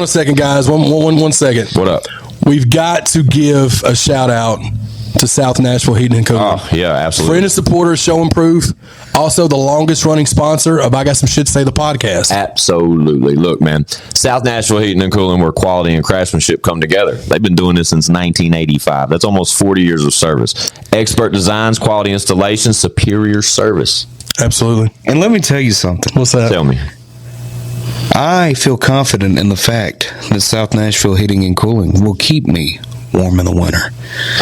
a second, guys. One second. What up? We've got to give a shout out to South Nashville Heating and Cooling. Oh, yeah, absolutely. Friend and supporter, showing proof. Also, the longest running sponsor of I Got Some Shit to Say, the podcast. Absolutely. Look, man, South Nashville Heating and Cooling, where quality and craftsmanship come together. They've been doing this since 1985. That's almost 40 years of service. Expert designs, quality installations, superior service. Absolutely. And let me tell you something. What's that? Tell me. I feel confident in the fact that South Nashville Heating and Cooling will keep me warm in the winter.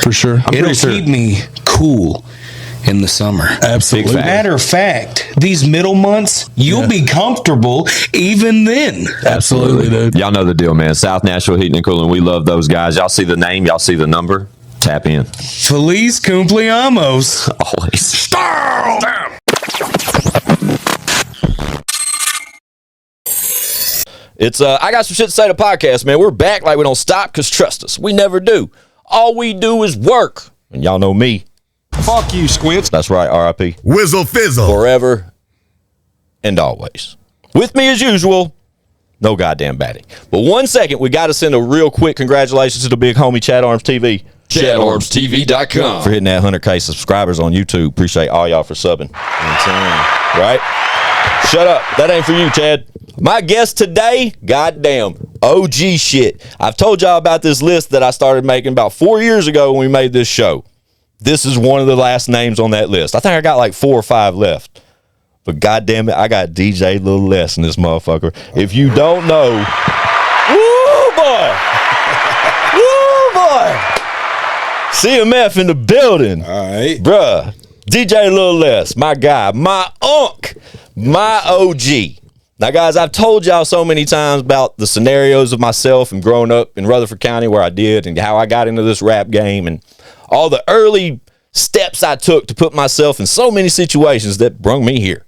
For sure. It'll keep me cool in the summer. Absolutely. Matter of fact, these middle months, you'll be comfortable even then. Absolutely, dude. Y'all know the deal, man. South Nashville Heating and Cooling. We love those guys. Y'all see the name. Y'all see the number. Tap in. Feliz cumpleaños. Always. It's I Got Some Shit to Say, the podcast, man. We're back like we don't stop, because trust us, we never do. All we do is work. And y'all know me. Fuck you, Squints. That's right, R.I.P. Whizzle fizzle. Forever and always. With me as usual, no goddamn batting. But 1 second, we got to send a real quick congratulations to the big homie Chad Arms TV. ChadArmsTV.com. For hitting that 100K subscribers on YouTube. Appreciate all y'all for subbing. Right? Shut up. That ain't for you, Chad. My guest today, goddamn, OG shit. I've told y'all about this list that I started making about 4 years ago when we made this show. This is one of the last names on that list. I think I got like 4 or 5 left. But goddamn it, I got DJ Lil Les in this motherfucker. If you don't know, woo boy, woo boy, CMF in the building. All right. Bruh, DJ Lil Les, my guy, my unk, my OG. Now, guys, I've told y'all so many times about the scenarios of myself and growing up in Rutherford County where I did, and how I got into this rap game, and all the early steps I took to put myself in so many situations that brung me here.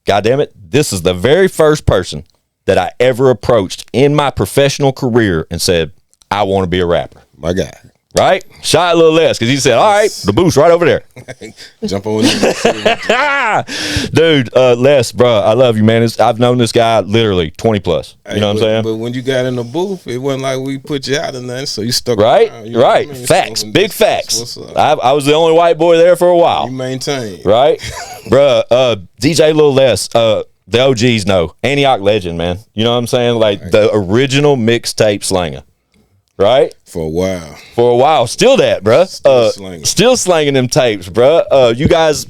God damn it, this is the very first person that I ever approached in my professional career and said, I want to be a rapper. My guy. Right? Shot Lil Les, because he said, all right, the booth's right over there. Jump on in. Dude, Les, bro, I love you, man. I've known this guy literally 20 plus. You know what I'm saying? But when you got in the booth, it wasn't like we put you out or nothing, so you stuck right? around, you know Right. what I mean? Facts. So Big facts. what's up? I was the only white boy there for a while. You maintain. Right? Bruh, DJ Lil Les, the OGs know. Antioch legend, man. You know what I'm saying? Like the original mixtape Slanga. Right? For a while. For a while. Still that, bruh. Still slanging them tapes, bruh. You guys,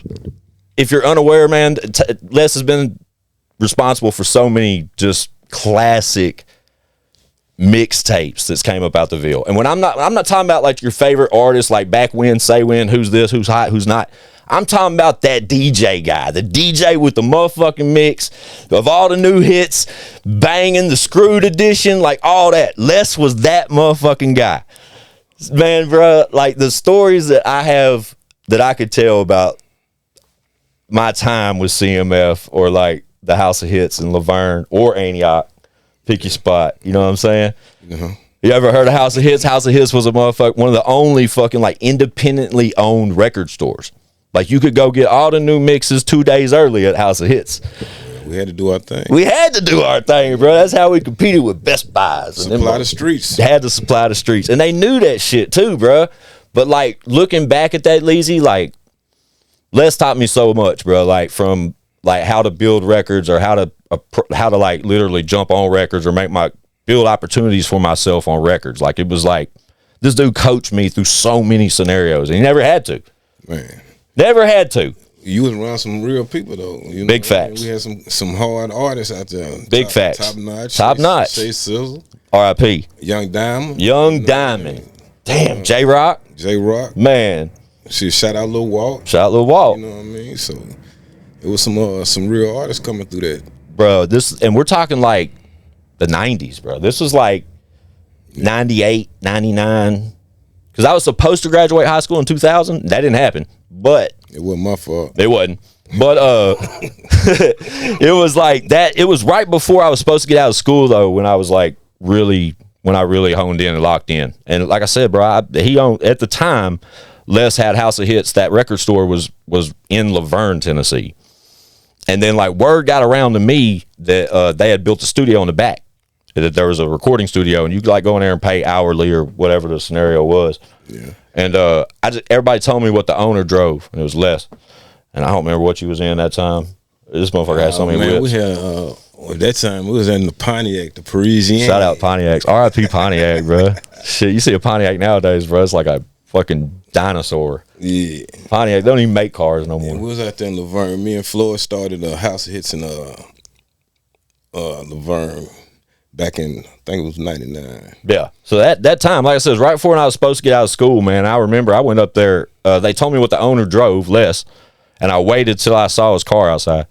if you're unaware, man, Les has been responsible for so many just classic mixtapes that's came up out the Ville. And when I'm not talking about like your favorite artists, like back when, say when, who's this, who's hot, who's not. I'm talking about that DJ guy, the DJ with the motherfucking mix of all the new hits, banging the Screwed edition, like all that. Les was that motherfucking guy. Man, bro, like the stories that I have that I could tell about my time with CMF or like the House of Hits in Laverne or Antioch, pick your spot. You know what I'm saying? Uh-huh. You ever heard of House of Hits? House of Hits was one of the only fucking like independently owned record stores. Like you could go get all the new mixes 2 days early at House of Hits. We had to do our thing. We had to do our thing, bro. That's how we competed with Best Buys. Supply the streets. Had to supply the streets. And they knew that shit too, bro. But like looking back at that, Leezy, like Les taught me so much, bro. Like from like how to build records or how to like literally jump on records or build opportunities for myself on records. Like it was like this dude coached me through so many scenarios and he never had to. Man. Never had to. You was around some real people though. You know, big facts. We had some hard artists out there. Big facts. Top notch. Top notch. Shay Sizzle. R.I.P. Young Diamond. Young Diamond. Damn. J-Rock. J-Rock. Man. She shout out Lil Walt. Shout out Lil Walt. You know what I mean? So it was some real artists coming through that. Bro, and we're talking like the 90s, bro. This was like 98, 99. Because I was supposed to graduate high school in 2000. That didn't happen. But it wasn't my fault. It wasn't. But it was like that. It was right before I was supposed to get out of school though, when I was like when I really honed in and locked in. And like I said, bro, he owned at the time. Les had House of Hits. That record store was in Laverne, Tennessee. And then like word got around to me that they had built a studio in the back. that there was a recording studio, and you could like go in there and pay hourly or whatever the scenario was. Yeah. And everybody told me what the owner drove, and it was Les. And I don't remember what you was in that time. This motherfucker had so many whips. We had at that time we was in the Pontiac, the Parisian. Shout out Pontiacs. R.I.P. Pontiac, bro. Shit, you see a Pontiac nowadays, bro, it's like a fucking dinosaur. Yeah. Pontiac, they don't even make cars no more. We was out there in Laverne. Me and Floyd started a House of Hits in Laverne back in, I think it was 99. Yeah. So that time, like I said, it was right before I was supposed to get out of school, man. I remember I went up there. They told me what the owner drove, Les, and I waited till I saw his car outside.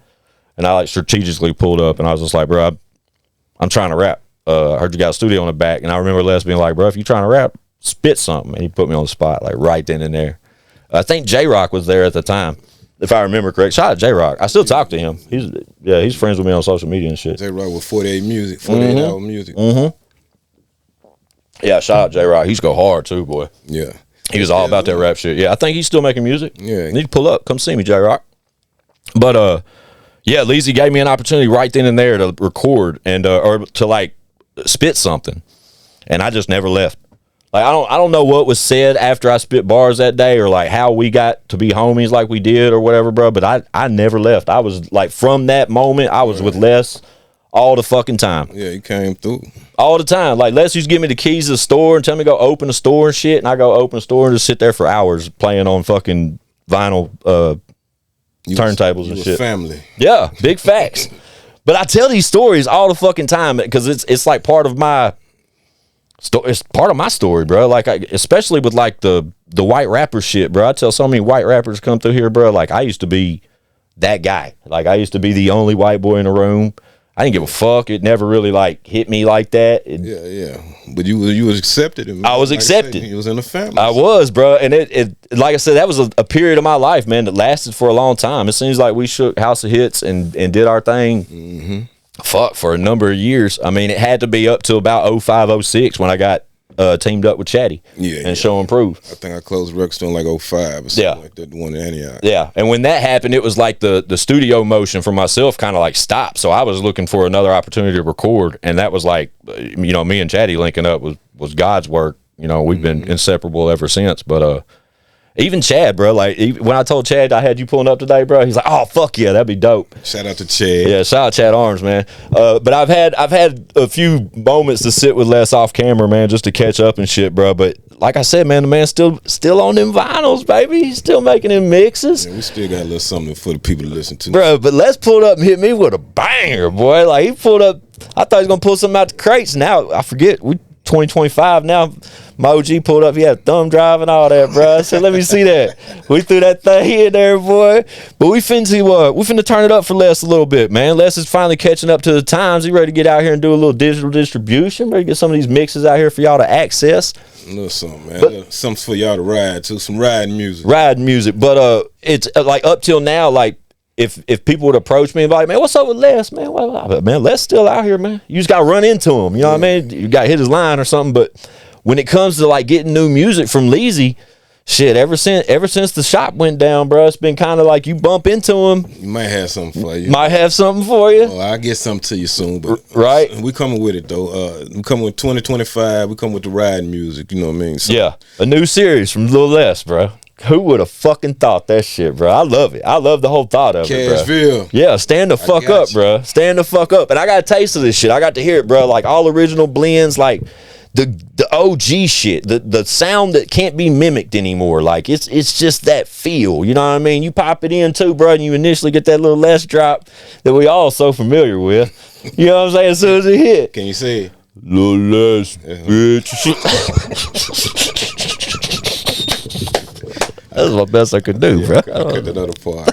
And I like strategically pulled up, and I was just like, bro, I'm trying to rap. I heard you got a studio on the back, and I remember Les being like, bro, if you're trying to rap, spit something. And he put me on the spot, like right then and there. I think J-Rock was there at the time, if I remember correct. Shout out J-Rock. I still talk to him. He's friends with me on social media and shit. J-Rock with 48 music, 48 hour music. Mm-hmm. Yeah, shout out J-Rock. He's go hard too, boy. Yeah. He was all about that rap shit. Yeah, I think he's still making music. Yeah. You need to pull up. Come see me, J-Rock. But, yeah, Leezy gave me an opportunity right then and there to record and or to like spit something, and I just never left. Like I don't know what was said after I spit bars that day or like how we got to be homies like we did or whatever, bro. But I never left. I was like from that moment I was with Les all the fucking time. Yeah, he came through all the time. Like Les used to give me the keys to the store and tell me to go open the store and shit, and I go open the store and just sit there for hours playing on fucking vinyl. Turntables and shit. Family. Yeah, big facts. But I tell these stories all the fucking time because it's like part of my it's part of my story, bro. Like especially with like the white rapper shit, bro. I tell so many white rappers come through here, bro. Like I used to be that guy. Like I used to be the only white boy in the room. I didn't give a fuck. It never really like hit me like that. Yeah. But you was accepted. I was accepted. You was in the family. I was, bro. And it like I said, that was a period of my life, man, that lasted for a long time. It seems like we shook House of Hits and did our thing. Mm-hmm. Fuck, for a number of years. I mean, it had to be up to about 05, 06 when I got teamed up with Chatty and Show and Prove. I think I closed the record store in like 05 or something like that, the one in Antioch. Yeah, and when that happened, it was like the studio motion for myself kind of like stopped. So I was looking for another opportunity to record, and that was like, you know, me and Chatty linking up was God's work. You know, we've been inseparable ever since. But even Chad, bro, like when I told Chad I had you pulling up today, bro, he's like, "Oh fuck yeah, that'd be dope." Shout out to Chad. Yeah, shout out Chad Arms, man. But I've had a few moments to sit with Les off camera, man, just to catch up and shit, bro. But like I said, man, the man's still on them vinyls, baby. He's still making them mixes. Yeah, we still got a little something for the people to listen to, bro. But Les pulled up and hit me with a banger, boy. Like he pulled up. I thought he was gonna pull something out the crates. Now I forget. We 2025 now. My OG pulled up. He had a thumb drive and all that, bro. I said, "Let me see that." We threw that thing in there, boy. But we finna turn it up for Les a little bit, man. Les is finally catching up to the times. He ready to get out here and do a little digital distribution. Ready to get some of these mixes out here for y'all to access. A little something, man. But, something for y'all to ride to. Some riding music. Riding music. But it's like up till now, like if people would approach me and be like, "Man, what's up with Les, man?" Well, man, Les still out here, man. You just got to run into him. You know what I mean? You got to hit his line or something. But when it comes to like getting new music from Leezy, shit, ever since the shop went down, bro, it's been kind of like you bump into him. You might have something for you. Might have something for you. Oh, I'll get something to you soon. But right? We coming with it, though. We coming with 2025. We come with the riding music. You know what I mean? So, yeah. A new series from Lil Les, bro. Who would have fucking thought that shit, bro? I love it. I love the whole thought of it, bro. Cashville. Yeah, stand the fuck up, bro. Stand the fuck up. And I got a taste of this shit. I got to hear it, bro. Like all original blends, like the OG shit, the sound that can't be mimicked anymore. Like it's just that feel. You know what I mean? You pop it in too, bro, and you initially get that little Les drop that we all so familiar with. You know what I'm saying? As soon as it hit. Can you say it? Lil Les, bitch. That's my best I could do, bro. I cut that other part.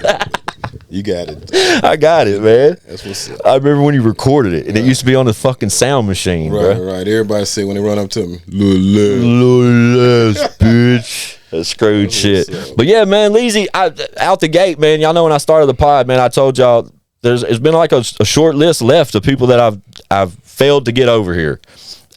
You got it. I got it, man. That's what's up. I remember when you recorded it, and it used to be on the fucking sound machine, right, bro. Right. Everybody say when they run up to me, Lil Les. Lil Les, bitch. That's screwed shit. But yeah, man, Leezy, out the gate, man. Y'all know when I started the pod, man, I told y'all it's been like a short list left of people that I've failed to get over here.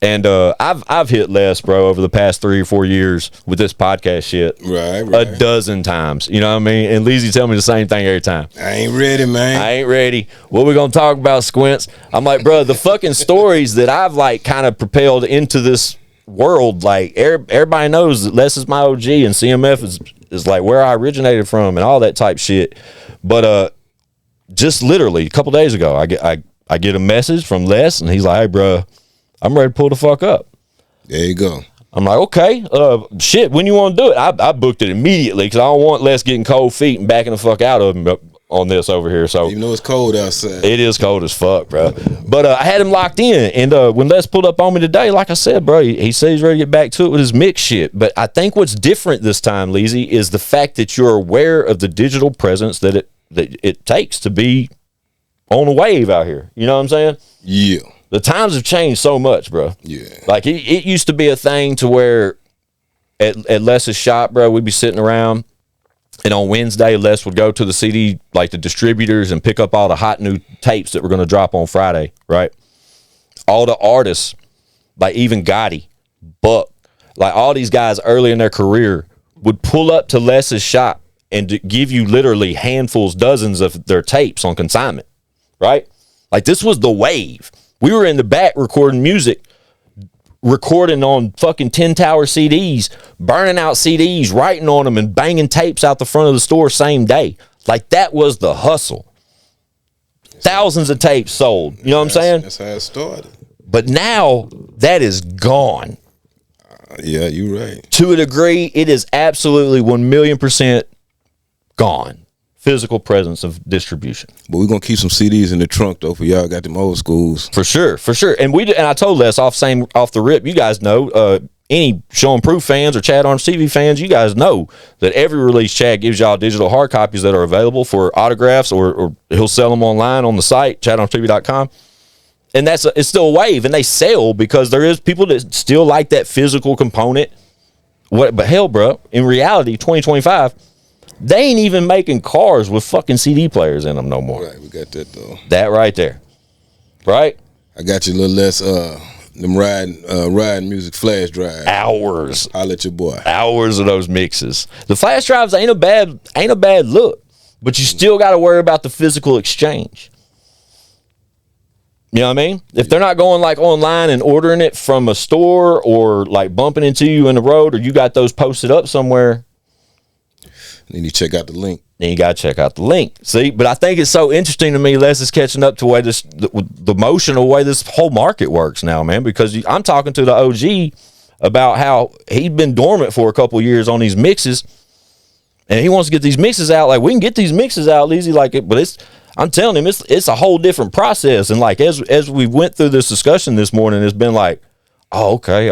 And I've hit Les, bro, over the past 3 or 4 years with this podcast shit. Right. A dozen times. You know what I mean? And Lizzie tell me the same thing every time. I ain't ready, man. I ain't ready. What we gonna talk about, Squints? I'm like, bro, the fucking stories that I've like kind of propelled into this world, like everybody knows that Les is my OG and CMF is like where I originated from and all that type shit. But just literally a couple days ago, I get a message from Les and he's like, hey, bro, I'm ready to pull the fuck up. There you go. I'm like, okay, shit, when you want to do it? I booked it immediately because I don't want Les getting cold feet and backing the fuck out of him on this over here. So even though it's cold outside. It is cold as fuck, bro. But I had him locked in, and when Les pulled up on me today, like I said, bro, he said he's ready to get back to it with his mix shit. But I think what's different this time, Leezy, is the fact that you're aware of the digital presence that it takes to be on the wave out here. You know what I'm saying? Yeah. The times have changed so much, bro. Yeah. Like, it used to be a thing to where at Les's shop, bro, we'd be sitting around, and on Wednesday, Les would go to the CD, like the distributors, and pick up all the hot new tapes that were going to drop on Friday, right? All the artists, like even Gotti, Buck, like all these guys early in their career would pull up to Les's shop and give you literally handfuls, dozens of their tapes on consignment, right? Like, this was the wave. We were in the back recording music, recording on fucking 10 tower CDs, burning out CDs, writing on them, and banging tapes out the front of the store same day. Like, that was the hustle. Thousands of tapes sold. You know what I'm saying? That's how it started. But now that is gone. Yeah, you're right. To a degree, it is absolutely 1,000,000% gone. Physical presence of distribution. But we're gonna keep some CDs in the trunk though for y'all got them old schools. For sure. And I told Les off the rip, you guys know, any Show and Proof fans or Chad Arms TV fans, you guys know that every release Chad gives y'all digital hard copies that are available for autographs, or he'll sell them online on the site, chadarmstv.com. And it's still a wave, and they sell because there is people that still like that physical component. But hell, bro, in reality, 2025, they ain't even making cars with fucking CD players in them no more. Right, we got that though. That right there. Right? I got you a little less them riding music flash drive. Hours. I'll let your boy. Hours of those mixes. The flash drives ain't a bad look, but you still got to worry about the physical exchange. You know what I mean? If they're not going like online and ordering it from a store or like bumping into you in the road, or you got those posted up somewhere, then you check out the link. Then you got to check out the link. See, but I think it's so interesting to me, Les is catching up to the motion of the way this whole market works now, man, because I'm talking to the OG about how he's been dormant for a couple years on these mixes, and he wants to get these mixes out. Like, we can get these mixes out easy, but I'm telling him it's a whole different process. And like, as we went through this discussion this morning, it's been like, oh, okay.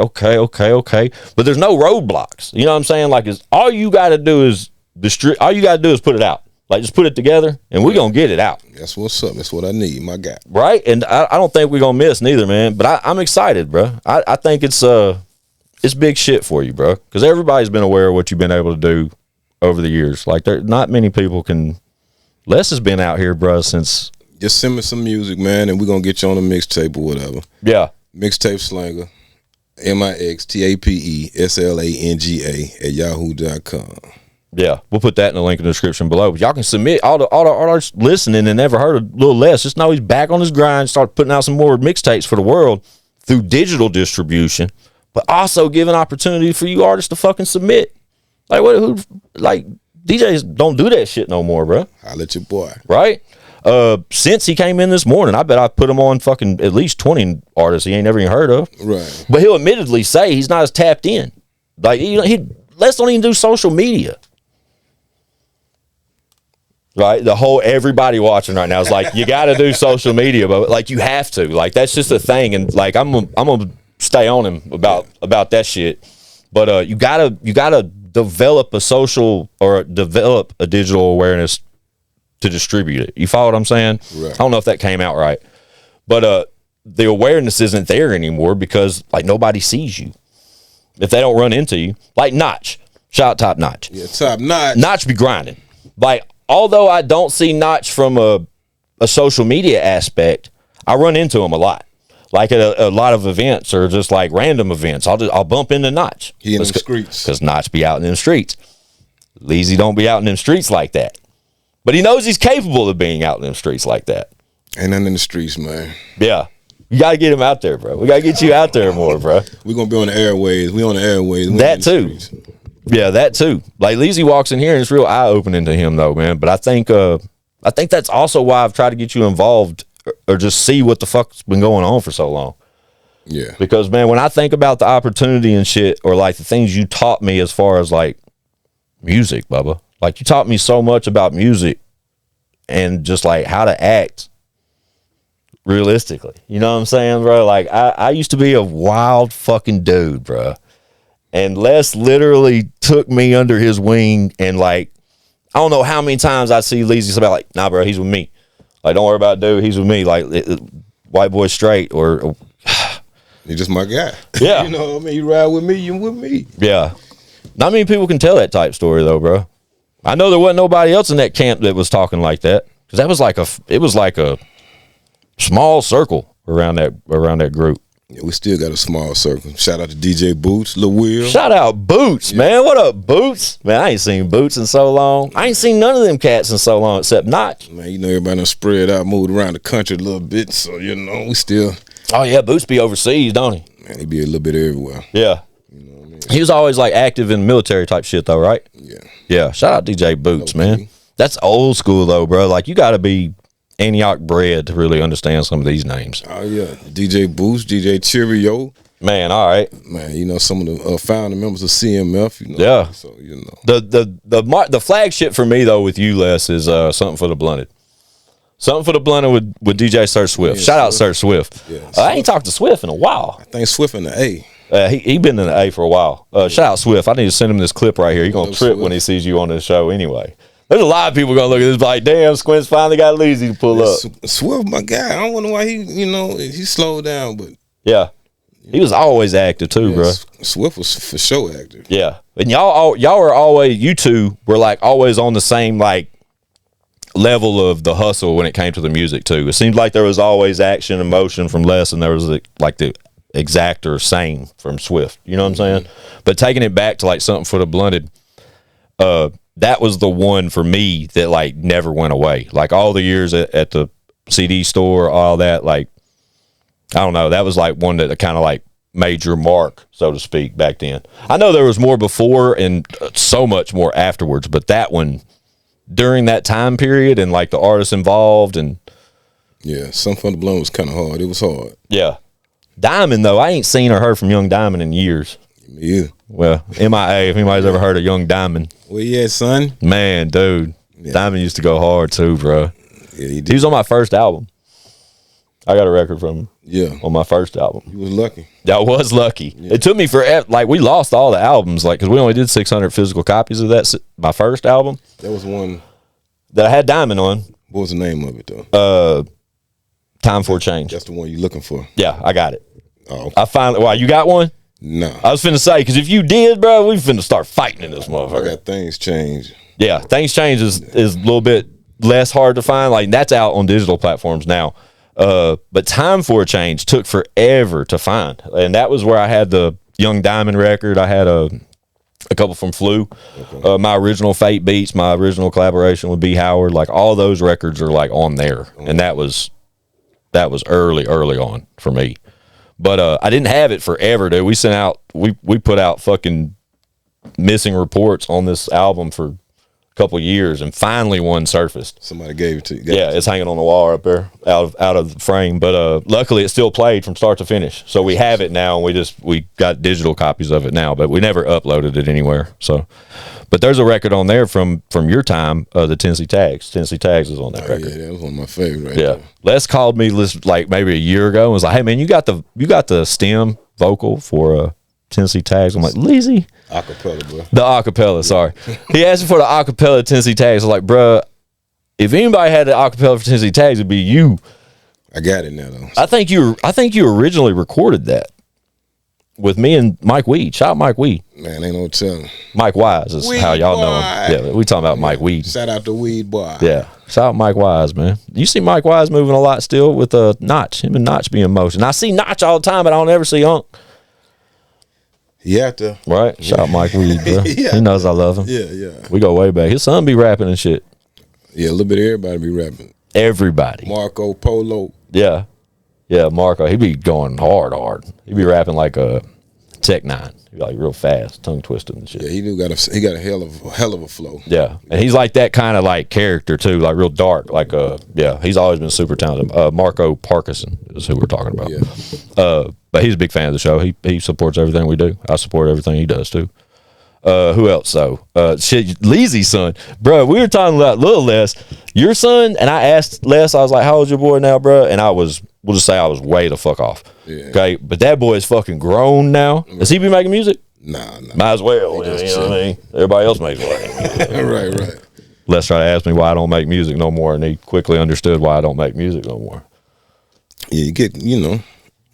But there's no roadblocks. You know what I'm saying? Like, all you got to do is put it out. Like, just put it together, and we're going to get it out. That's what's up. That's what I need, my guy. Right? And I don't think we're going to miss neither, man. But I'm excited, bro. I think it's big shit for you, bro. Because everybody's been aware of what you've been able to do over the years. Like, not many people can. Les has been out here, bro, since. Just send me some music, man, and we're going to get you on a mixtape or whatever. Yeah. Mixtape Slanga. MIXTAPESLANGA @yahoo.com. Yeah, we'll put that in the link in the description below. But y'all can submit all the artists listening and never heard of Lil Les. Just know he's back on his grind, start putting out some more mixtapes for the world through digital distribution, but also give an opportunity for you artists to fucking submit. Like, DJs don't do that shit no more, bro. I'll let your boy. Right? Since he came in this morning, I bet I put him on fucking at least 20 artists he ain't never even heard of. Right. But he'll admittedly say he's not as tapped in. Like, Les don't even do social media. Right, the whole everybody watching right now is like, you got to do social media, but like, you have to. Like, that's just a thing, and like, I'm gonna stay on him about that shit. But you gotta develop a social or develop a digital awareness to distribute it. You follow what I'm saying? Right. I don't know if that came out right, but the awareness isn't there anymore because like nobody sees you if they don't run into you. Like Notch, shout out Top Notch. Yeah, Top Notch. Notch be grinding. Like, although I don't see Notch from a social media aspect, I run into him a lot. Like at a lot of events or just like random events, I'll bump into Notch. He in them streets. Because Notch be out in them streets. Leezy don't be out in them streets like that. But he knows he's capable of being out in them streets like that. Ain't nothing in the streets, man. Yeah. You got to get him out there, bro. We got to get you out there more, bro. We're going to be on the airways. We on the airways. We That too. Yeah, that too. Like Leezy walks in here and it's real eye-opening to him though, man. But I think that's also why I've tried to get you involved or just see what the fuck's been going on for so long. Yeah. Because man, when I think about the opportunity and shit, or like the things you taught me as far as like music, Bubba, like you taught me so much about music and just like how to act realistically. You know what I'm saying, bro? Like I used to be a wild fucking dude, bro. And Les literally took me under his wing and like, I don't know how many times I see Leezy about like, nah, bro, he's with me. Like, don't worry about it, dude. He's with me. Like, white boy straight or You're just my guy. Yeah. You know what I mean? You ride with me, you with me. Yeah. Not many people can tell that type story though, bro. I know there wasn't nobody else in that camp that was talking like that. Cause that was like a small circle around that group. Yeah, we still got a small circle. Shout out to DJ Boots, Lil Will. Shout out Boots, man. What up, Boots? Man, I ain't seen Boots in so long. I ain't seen none of them cats in so long except Notch. Man, you know everybody done spread out, moved around the country a little bit, so you know we still. Oh yeah, Boots be overseas, don't he? Man, he be a little bit everywhere. Yeah. You know what I mean? He was always like active in military type shit though, right? Yeah. Yeah. Shout out DJ Boots, Okay. man. That's old school though, bro. Like you got to be Antioch bred to really understand some of these names. Oh yeah, DJ Boost, DJ Cheerio. Man, all right. Man, you know some of the founder members of CMF. You know, Yeah. So you know, The flagship for me though with you, Les, is something for the blunted. Something for the blunted with DJ Sir Swift. Yeah, Shout out Sir Swift. Yeah, I ain't talked to Swift in a while. I think Swift in the A. He been in the A for a while. Shout out Swift. I need to send him this clip right here. He's gonna Love trip Swift. when he sees you on this show anyway. There's a lot of people gonna look at this like, damn, Squints finally got Leezy to pull up. Swift, my guy. I don't wonder why he slowed down, but Yeah. He was always active too, bro. Swift was for sure active. Yeah. And y'all were always, you two were like always on the same like level of the hustle when it came to the music too. It seemed like there was always action and motion from Les, and there was like the exact or same from Swift. You know what I'm saying? But taking it back to like something for the blunted, that was the one for me that like never went away. Like all the years at the CD store, all that, like, I don't know. That was like one that kind of like made your mark, so to speak, back then. I know there was more before and so much more afterwards, but that one during that time period and like the artists involved and Yeah, Something for the Blonde was kind of hard. It was hard. yeah. Diamond though, I ain't seen or heard from Young Diamond in years. Me either. Well, MIA, if anybody's ever heard of Young Diamond, Where you at, son? man, dude, Diamond used to go hard too, bro. Yeah, he He did. was on my first album. I got a record from him Yeah, on my first album. he was lucky. I was lucky. It took me forever. Like we lost all the albums, like because we only did 600 physical copies of that. My first album That was one. that I had Diamond on. What was the name of it though? Time for a Change. That's the one you looking for. Yeah, I got it. Oh, I finally. Why you got one? no. I was finna say because if you did, bro, we finna start fighting in this I motherfucker. got things changed. Yeah, Things Change is a little bit less hard to find. Like that's out on digital platforms now. But Time for a Change took forever to find, and that was where I had the Young Diamond record. I had a couple from Flu, my original Fate Beats, my original collaboration with B Howard. Like all those records are like on there, and that was early on for me. But I didn't have it forever, dude. We put out fucking missing reports on this album for a couple years, and finally one surfaced. Somebody gave it to you. Yeah, it's hanging on the wall up there, out of the frame. But luckily, it still played from start to finish. So we have it now, and we got digital copies of it now, but we never uploaded it anywhere. So, but there's a record on there from your time, the Tennessee Tags. Tennessee Tags is on that record. Yeah, that was one of my favorites. Right Yeah, there. Les called me like maybe a year ago and was like, "Hey man, you got the stem vocal for Tennessee Tags?" I'm like, "Leezy." Acapella, bro. The acapella, sorry. He asked me for the acapella Tennessee Tags. I was like, bruh, if anybody had the acapella for Tennessee Tags, it'd be you. I got it now though. I think you originally recorded that. with me and Mike Weed. Shout out Mike Weed. Man, ain't no telling. Mike Wise is Weed how y'all know him. boy. Yeah, we talking about Mike Weed. Shout out to Weed Boy. Yeah, shout out Mike Wise, man. You see Mike Wise moving a lot still with Notch. Him and Notch be in motion. I see Notch all the time, but I don't ever see Unc. You have to. Right? Shout out Mike Weed, bro. Yeah. He knows I love him. Yeah. We go way back. His son be rapping and shit. Yeah, a little bit of everybody be rapping. Everybody. Marco Polo. Yeah. Yeah, Marco. He be going hard. He be rapping like a Tech 9. He be like real fast, tongue twisting and shit. Yeah, he got a hell of a flow. Yeah, and he's like that kind of like character too, like real dark. Like yeah, he's always been super talented. Marco Parkinson is who we're talking about. Yeah. But he's a big fan of the show. He supports everything we do. I support everything he does too. Who else? Shit, Leezy's son, bro. We were talking about Lil Les, your son, and I asked Les. I was like, "How old's your boy now, bro?" And we'll just say I was way the fuck off. Yeah. Okay, but that boy is fucking grown now. Does he be making music? Nah. Might as well. You know what I mean? Everybody else makes music. right. Les tried to ask me why I don't make music no more, and he quickly understood why I don't make music no more. Yeah,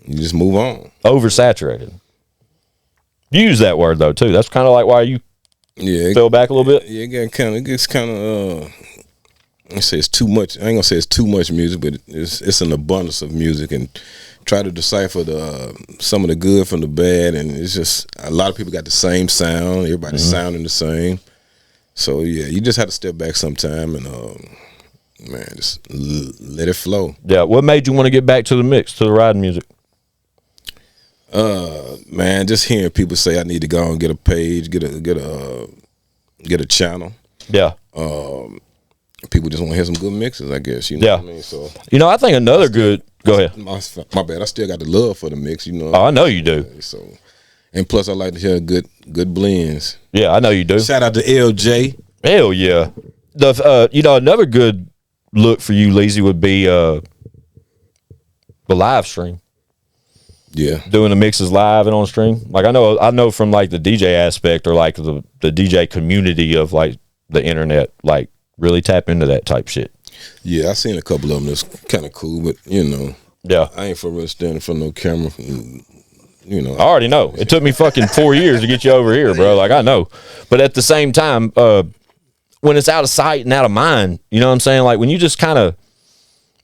you just move on. Oversaturated. You use that word though too. That's kind of like why you fell back a little bit. Yeah, it gets kind of. I say it's too much. I ain't gonna say it's too much music, but it's an abundance of music, and try to decipher some of the good from the bad. And it's just a lot of people got the same sound. Everybody's sounding the same. So yeah, you just have to step back sometime and man, just let it flow. Yeah. What made you want to get back to the mix, to the riding music? Man, just hearing people say I need to go and get a page, get a channel. Yeah. People just want to hear some good mixes, I guess. You know Yeah. what I mean? So I think another good. Go ahead. my bad. I still got the love for the mix. Oh, I know you do. So, and plus, I like to hear good blends. Yeah, I know you do. Shout out to LJ. Hell yeah. Another good look for you, Leezy, would be the live stream. Yeah. Doing the mixes live and on stream. Like I know from like the DJ aspect or like the DJ community of like the internet, like really tap into that type shit. Yeah, I seen a couple of them. That's kind of cool, but Yeah. I ain't for real standing in front of no camera. I already know. It took me fucking 4 years to get you over here, bro. Like I know. But at the same time, when it's out of sight and out of mind, you know what I'm saying? Like when you just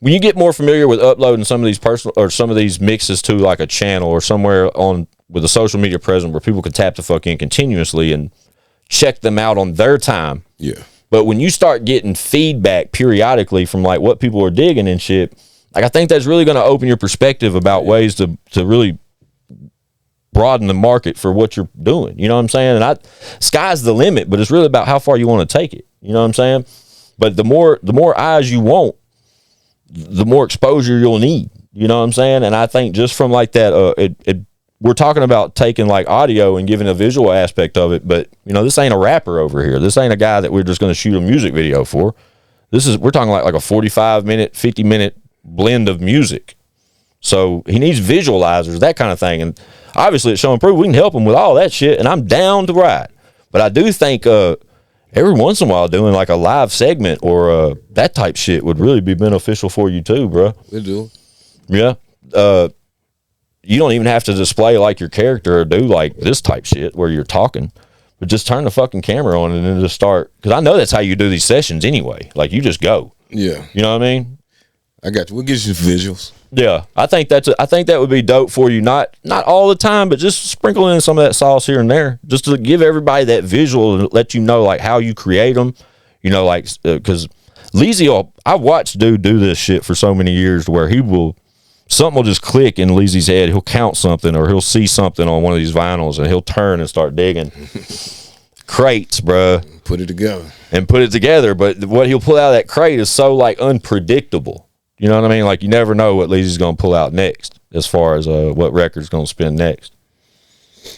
when you get more familiar with uploading some of these personal or some of these mixes to like a channel or somewhere on with a social media presence where people can tap the fuck in continuously and check them out on their time. Yeah. But when you start getting feedback periodically from like what people are digging and shit, like I think that's really going to open your perspective about ways to really broaden the market for what you're doing. You know what I'm saying? And sky's the limit, but it's really about how far you want to take it. You know what I'm saying? But the more eyes you want, the more exposure you'll need. You know what I'm saying? And I think just from like that, we're talking about taking like audio and giving a visual aspect of it, but this ain't a rapper over here. This ain't a guy that we're just going to shoot a music video for. We're talking like a 45-minute, 50-minute blend of music. So he needs visualizers, that kind of thing. And obviously at Show and Prove, we can help him with all that shit, and I'm down to ride. But I do think every once in a while doing like a live segment or that type shit would really be beneficial for you too, bro. We do. Yeah. You don't even have to display like your character or do like this type shit where you're talking, but just turn the fucking camera on and then just start. Because I know that's how you do these sessions anyway. Like you just go. Yeah. You know what I mean? I got you. We'll get you visuals. Yeah, I think that would be dope for you. Not all the time, but just sprinkle in some of that sauce here and there, just to give everybody that visual and let you know like how you create them. Like because Leezy, I've watched dude do this shit for so many years to where something will just click in Leezy's head. He'll count something or he'll see something on one of these vinyls and he'll turn and start digging crates, bruh. Put it together. But what he'll pull out of that crate is so like unpredictable. You know what I mean? Like you never know what Leezy's going to pull out next as far as what record's going to spin next.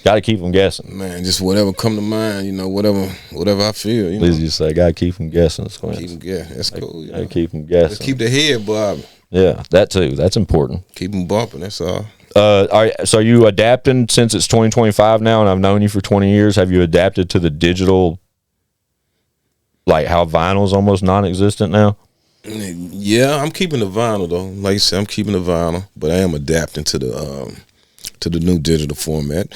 Got to keep them guessing. Man, just whatever come to mind, whatever I feel. Leezy just say, got to keep them guessing. Keep them guessing. That's cool. Got to keep them guessing. Just keep the head bobbing. Yeah, that too. That's important. Keep them bumping. That's all. So are you adapting since it's 2025 now and I've known you for 20 years? Have you adapted to the digital, like how vinyl's almost non-existent now? Yeah, I'm keeping the vinyl though. Like you said, I'm keeping the vinyl, but I am adapting to to the new digital format.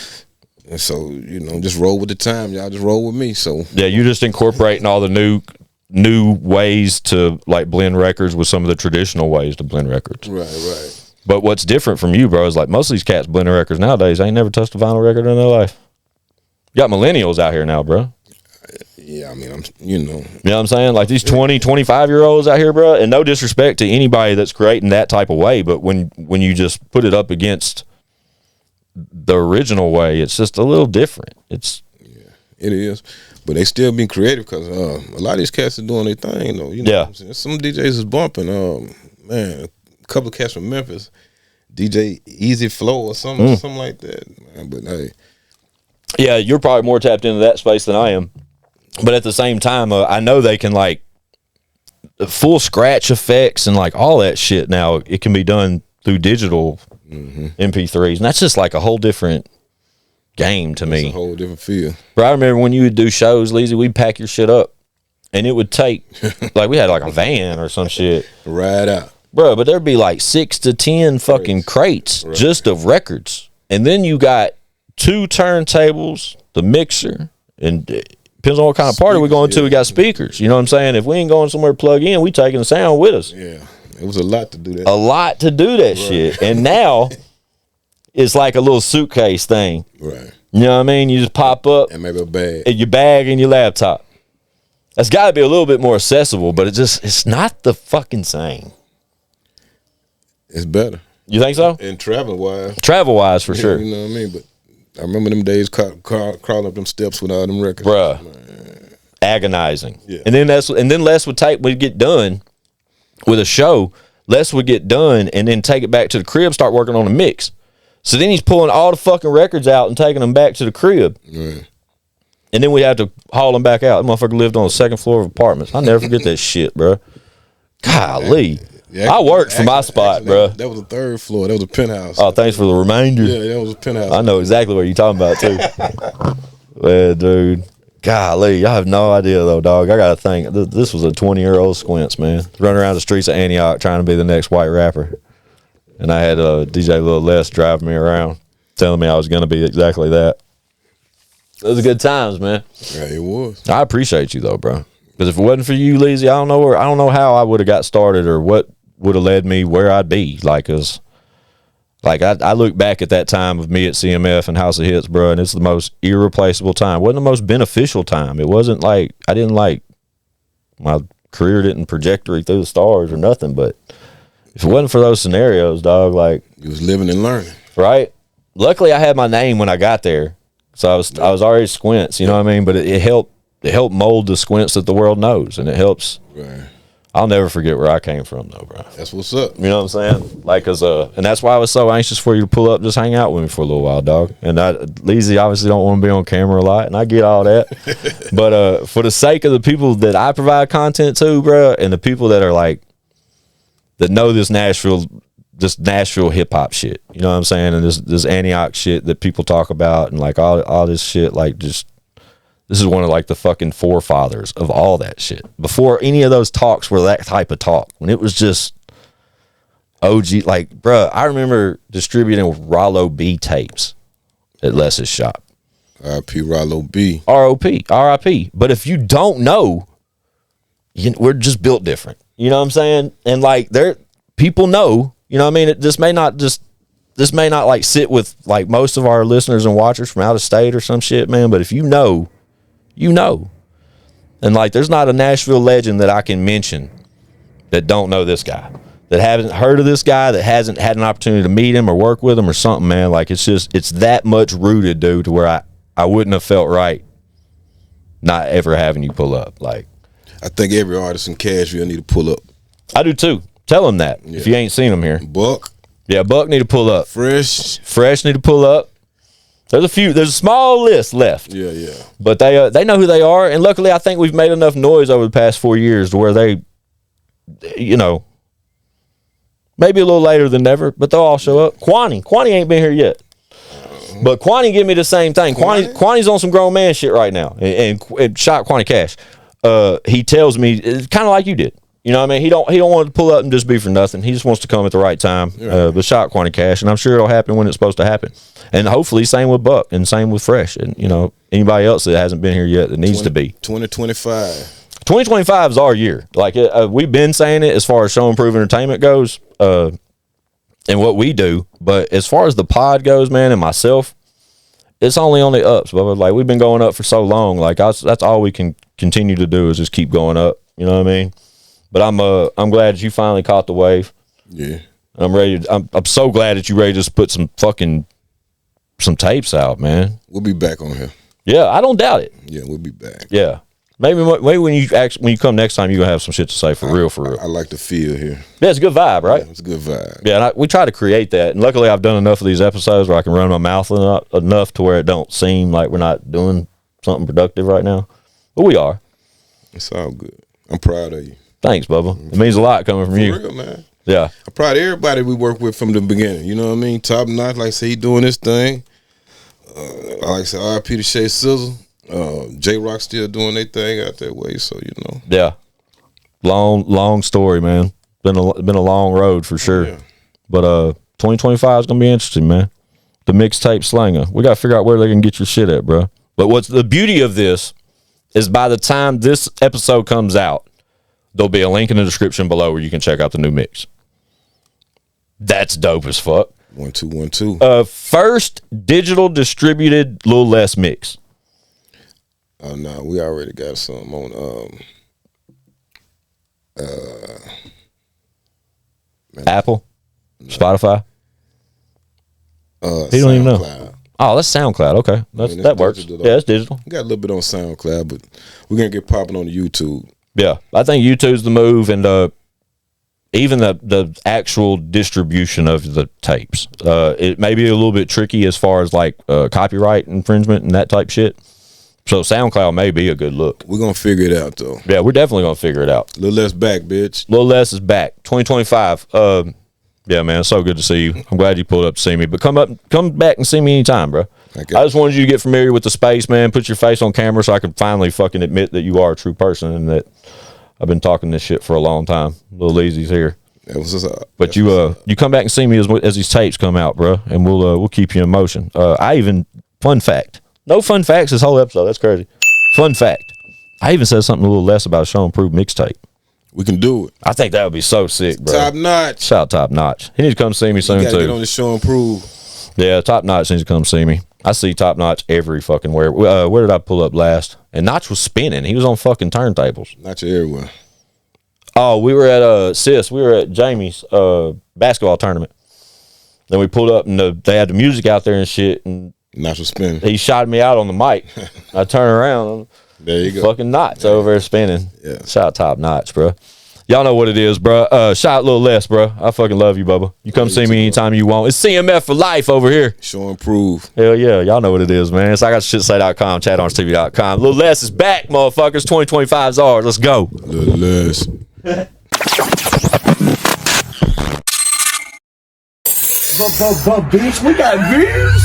And so, you know, just roll with the time. Y'all just roll with me. So yeah, you're just incorporating all the new ways to like blend records with some of the traditional ways to blend records. right. But what's different from you, bro, is like most of these cats blending records nowadays ain't never touched a vinyl record in their life. You got millennials out here now, bro. Yeah, I mean, you know what I'm saying? Like these 20, 25-year-olds out here, bro, and no disrespect to anybody that's creating that type of way, but when you just put it up against the original way, it's just a little different. It is. But they still being creative because a lot of these cats are doing their thing, though. You know what I'm saying? Some DJs is bumping. Man, a couple of cats from Memphis, DJ Easy Flow or something like that. Man, but hey. Yeah, you're probably more tapped into that space than I am. But at the same time, I know they can like full scratch effects and like all that shit now. It can be done through digital MP3s. And that's just like a whole different game to me. It's a whole different feel. Bro, I remember when you would do shows, Leezy, we'd pack your shit up. And it would take, like we had like a van or some shit. Ride out. Bro, but there'd be like 6 to 10 fucking crates just of records. And then you got 2 turntables, the mixer, and depends on what kind of party we're going to. We got speakers. You know what I'm saying? If we ain't going somewhere to plug in, we taking the sound with us. Yeah, it was a lot to do that. A lot to do that shit. And now it's like a little suitcase thing. Right. You know what I mean? You just pop up. And maybe a bag. And your bag and your laptop. That's got to be a little bit more accessible, but it's not the fucking same. It's better. You think so? And travel-wise. Travel-wise, for sure. You know what I mean? But I remember them days crawling up them steps with all them records. Bruh. Agonizing. Yeah. And then Les would get done with a show. Les would get done and then take it back to the crib, start working on the mix. So then he's pulling all the fucking records out and taking them back to the crib. Right. And then we had to haul them back out. That motherfucker lived on the second floor of apartments. I'll never forget that shit, bro. Golly. Yeah, I worked for my spot, bro. That was the 3rd floor. That was a penthouse. Oh, thanks for the reminder. Yeah, that was a penthouse. I know exactly what you're talking about, too. Well, dude. Golly, I have no idea, though, dog. I got to think. This was a 20-year-old Squints, man. Running around the streets of Antioch trying to be the next white rapper. And I had DJ Lil Les driving me around, telling me I was going to be exactly that. It was good times, man. Yeah, it was. I appreciate you, though, bro. Because if it wasn't for you, Leezy, I don't know how I would have got started or what would have led me where I'd be. Like, I look back at that time of me at CMF and House of Hits, bro, and it's the most irreplaceable time. It wasn't the most beneficial time. It wasn't like my career didn't trajectory through the stars or nothing. But if it wasn't for those scenarios, dog, like you was living and learning, right? Luckily, I had my name when I got there, so I was already Squints. You know what I mean? But it helped mold the Squints that the world knows, and it helps. Right. I'll never forget where I came from, though, bro. That's what's up. You know what I'm saying? Like, and that's why I was so anxious for you to pull up, just hang out with me for a little while, dog. And Leezy obviously don't want to be on camera a lot, and I get all that. But for the sake of the people that I provide content to, bro, and the people that are like, that know this Nashville hip hop shit, you know what I'm saying? And this Antioch shit that people talk about, and like all this shit, like just. This is one of like the fucking forefathers of all that shit. Before any of those talks were that type of talk, when it was just OG, like, bruh, I remember distributing Rollo B tapes at Les's shop. R.I.P. Rollo B. R.I.P. But if you don't know, we're just built different. You know what I'm saying? And like, people know, you know what I mean? This may not like sit with like most of our listeners and watchers from out of state or some shit, man. But if you know. And like, there's not a Nashville legend that I can mention that don't know this guy, that haven't heard of this guy, that hasn't had an opportunity to meet him or work with him or something, man. Like, it's that much rooted, dude, to where I wouldn't have felt right not ever having you pull up. Like, I think every artist in Cashville need to pull up. I do too. Tell him that if you ain't seen him here. Buck. Yeah, Buck need to pull up. Fresh need to pull up. There's a small list left. Yeah. But they know who they are, and luckily I think we've made enough noise over the past 4 years to where they, you know, maybe a little later than never, but they'll all show up. Kwani ain't been here yet. But Kwani give me the same thing. Kwani's on some grown man shit right now, and shot Kwani Cash. He tells me, it's kind of like you did. You know what I mean? He don't want to pull up and just be for nothing. He just wants to come at the right time. The shot quantity cash, and I'm sure it'll happen when it's supposed to happen. And hopefully, same with Buck and same with Fresh, and you know anybody else that hasn't been here yet that needs to be. 2025. 2025 is our year. Like we've been saying it as far as show and prove entertainment goes, and what we do. But as far as the pod goes, man, and myself, it's only on the ups. But like we've been going up for so long. Like that's all we can continue to do is just keep going up. You know what I mean? But I'm glad that you finally caught the wave. Yeah. I'm ready. I'm so glad that you ready to just put some tapes out, man. We'll be back on here. Yeah, I don't doubt it. Yeah, we'll be back. Yeah. Maybe when you come next time, you're gonna have some shit to say for real. I like the feel here. Yeah, it's a good vibe, right? Yeah, it's a good vibe. Yeah, and we try to create that. And luckily, I've done enough of these episodes where I can run my mouth enough to where it don't seem like we're not doing something productive right now. But we are. It's all good. I'm proud of you. Thanks, Bubba. It means a lot coming from you. For real, man. Yeah. I'm proud of everybody we work with from the beginning. You know what I mean? Top notch, like I say, he doing this thing. Like I said, R.I.P. to Shay Sizzle. J-Rock still doing their thing out that way, so you know. Yeah. Long story, man. Been a long road for sure. Yeah. But 2025 is gonna be interesting, man. The mixtape Slanga. We gotta figure out where they can get your shit at, bro. But what's the beauty of this is by the time this episode comes out, there'll be a link in the description below where you can check out the new mix. That's dope as fuck. 1 2 1 2. First digital distributed Lil Les mix. Oh no, we already got some on Apple, Spotify. He don't even know. SoundCloud. Oh, that's SoundCloud. Okay, that works. digital. Yeah, it's digital. We got a little bit on SoundCloud, but we're gonna get popping on the YouTube. Yeah, I think YouTube's the move, and even the actual distribution of the tapes. It may be a little bit tricky as far as like copyright infringement and that type shit. So SoundCloud may be a good look. We're gonna figure it out though. Yeah, we're definitely gonna figure it out. Lil Les back, bitch. Lil Les is back, 2025. Yeah, man, it's so good to see you. I'm glad you pulled up to see me. But come back and see me anytime, bro. Okay. I just wanted you to get familiar with the space, man. Put your face on camera so I can finally fucking admit that you are a true person and that I've been talking this shit for a long time. Lil Easy's here. That was just, But you come back and see me as these tapes come out, bro, and we'll keep you in motion. Fun fact. No fun facts this whole episode. That's crazy. Fun fact. I even said something a little less about a show and prove mixtape. we can do it. I think that would be so sick, bro. Top notch. Shout out Top Notch. He needs to come see me soon, You gotta too. get on the show and prove. Yeah, Top Notch needs to come see me. I see Top Notch every fucking where. Where did I pull up last? And Notch was spinning. He was on fucking turntables. Not your everywhere. Oh, we were at we were at Jamie's basketball tournament. Then we pulled up and they had the music out there and shit, and Notch was spinning. he shot me out on the mic. I turn around, There you go. fucking Notch over there spinning. Yeah. Shout out Top Notch, bro. Y'all know what it is, bro. Shout out Lil Les, bro. I fucking love you, Bubba. You come see me anytime you want. It's CMF for life over here. Show and prove. Hell yeah. Y'all know what it is, man. It's IGSSTS.com, chatarmstv.com. Lil Les is back, motherfuckers. 2025 is ours. Let's go. Lil Les. Bitch, we got views.